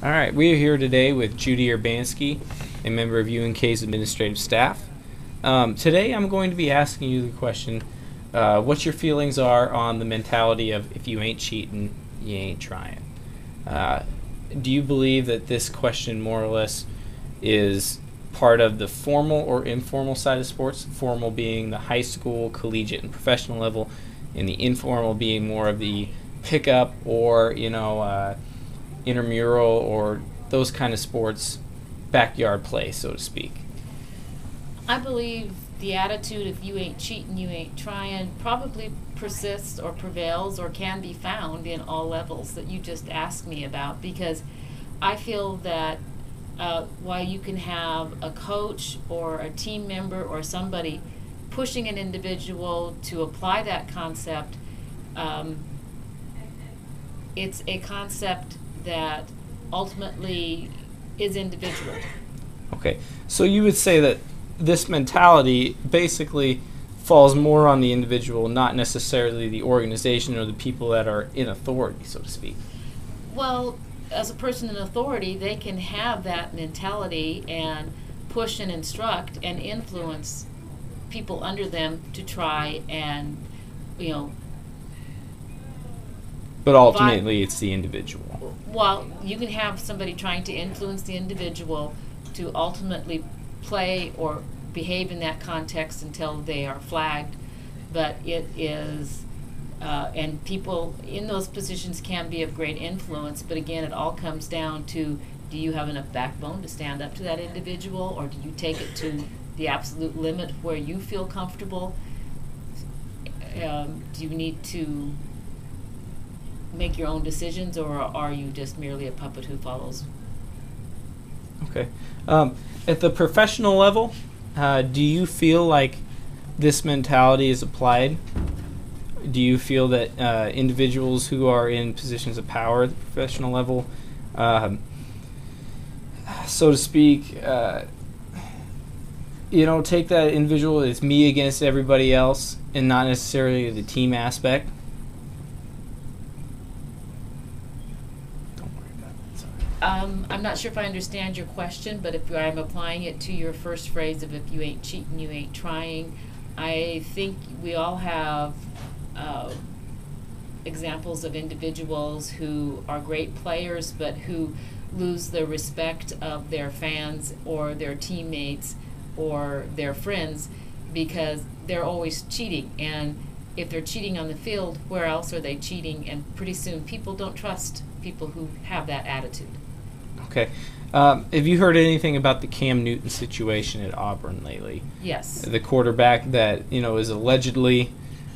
All right, we are here today with Judy Urbanski, a member of UNK's administrative staff. Today I'm going to be asking you the question, what your feelings are on the mentality of if you ain't cheating, you ain't trying. Do you believe that this question more or less is part of the formal or informal side of sports, formal being the high school, collegiate, and professional level, and the informal being more of the pickup or, intramural or those kind of sports, backyard play, so to speak? I believe the attitude if you ain't cheating, you ain't trying probably persists or prevails or can be found in all levels that you just asked me about, because I feel that while you can have a coach or a team member or somebody pushing an individual to apply that concept, it's a concept that ultimately is individual. Okay, so you would say that this mentality basically falls more on the individual, not necessarily the organization or the people that are in authority, so to speak. Well, as a person in authority, they can have that mentality and push and instruct and influence people under them to try and, But ultimately, it's the individual. Well, you can have somebody trying to influence the individual to ultimately play or behave in that context until they are flagged, but it is, and people in those positions can be of great influence, but again, it all comes down to, do you have enough backbone to stand up to that individual, or do you take it to the absolute limit where you feel comfortable? Do you need to make your own decisions, or are you just merely a puppet who follows? Okay. At the professional level, do you feel like this mentality is applied? Do you feel that individuals who are in positions of power at the professional level, so to speak, take that individual as me against everybody else and not necessarily the team aspect? I'm not sure if I understand your question, but if I'm applying it to your first phrase of if you ain't cheating, you ain't trying, I think we all have examples of individuals who are great players but who lose the respect of their fans or their teammates or their friends because they're always cheating. And if they're cheating on the field, where else are they cheating? And pretty soon people don't trust people who have that attitude. Okay. Have you heard anything about the Cam Newton situation at Auburn lately? Yes. The quarterback that, is allegedly,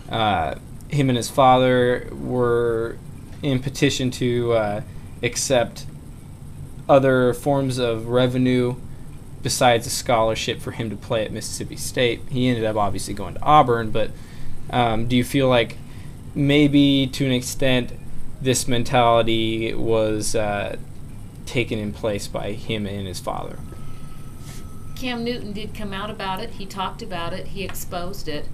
him and his father were in petition to accept other forms of revenue besides a scholarship for him to play at Mississippi State. He ended up obviously going to Auburn, but do you feel like maybe to an extent this mentality was taken in place by him and his father? Cam Newton did come out about it. He talked about it. He exposed it.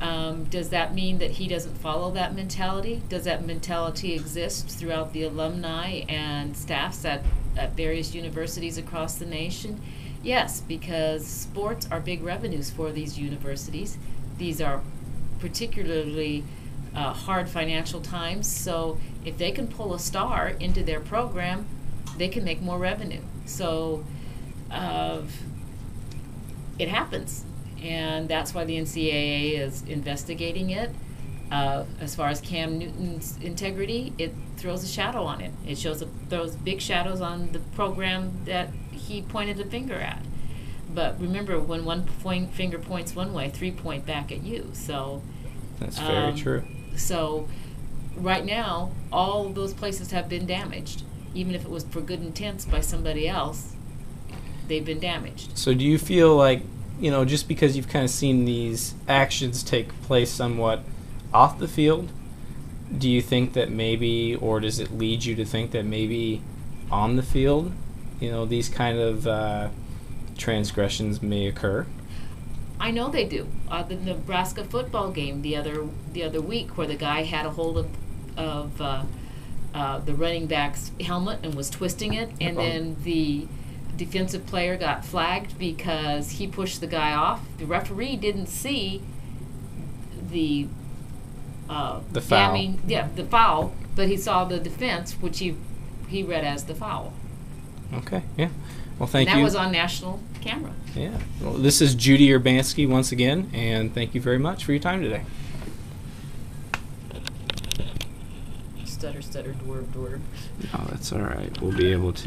Does that mean that he doesn't follow that mentality? Does that mentality exist throughout the alumni and staffs at various universities across the nation? Yes, because sports are big revenues for these universities. These are particularly hard financial times, so if they can pull a star into their program, they can make more revenue. So it happens, and that's why the NCAA is investigating it. As far as Cam Newton's integrity, it throws a shadow on it. It throws big shadows on the program that he pointed the finger at. But remember, when one finger points one way, three point back at you. So that's very true. So right now, all those places have been damaged. Even if it was for good intents by somebody else, they've been damaged. So do you feel like, just because you've kind of seen these actions take place somewhat off the field, do you think that maybe, or does it lead you to think that maybe on the field, these kind of transgressions may occur? I know they do. The Nebraska football game the other week, where the guy had a hold of the running back's helmet and was twisting it, and then the defensive player got flagged because he pushed the guy off. The referee didn't see the foul. The foul, but he saw the defense, which he read as the foul. Okay, yeah. Well, thank you. And that was on national camera. Yeah. Well, this is Judy Urbanski once again, and thank you very much for your time today. Stutter, stutter, dwarf, dwarf. No, that's all right. We'll be able to.